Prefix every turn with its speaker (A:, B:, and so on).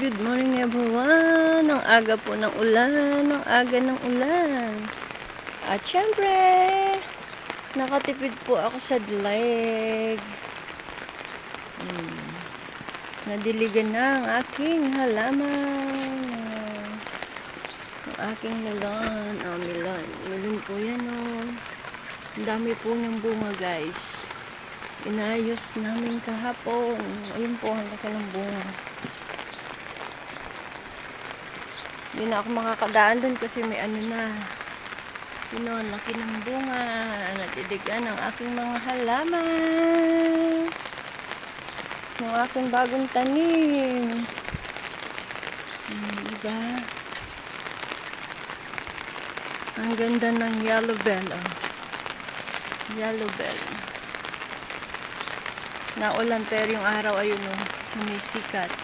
A: good morning everyone. Ang aga po ng ulan, ang aga ng ulan. At syempre, nakatipid po ako sa dilig. Nadiligan na ang aking halaman. Ang aking melon. Melon po yan Ang dami po ng bunga guys. Inayos namin kahapon. Ayun po, ang laki ng bunga. Hindi na ako makakadaan dun kasi may ano na. Yun ang laki ng bunga. Nadidigan ang aking mga halaman. Yung aking bagong tanim. Diba? Ang ganda ng yellow bell. Yellow bell. Naulan pero yung araw ayun sumisikat.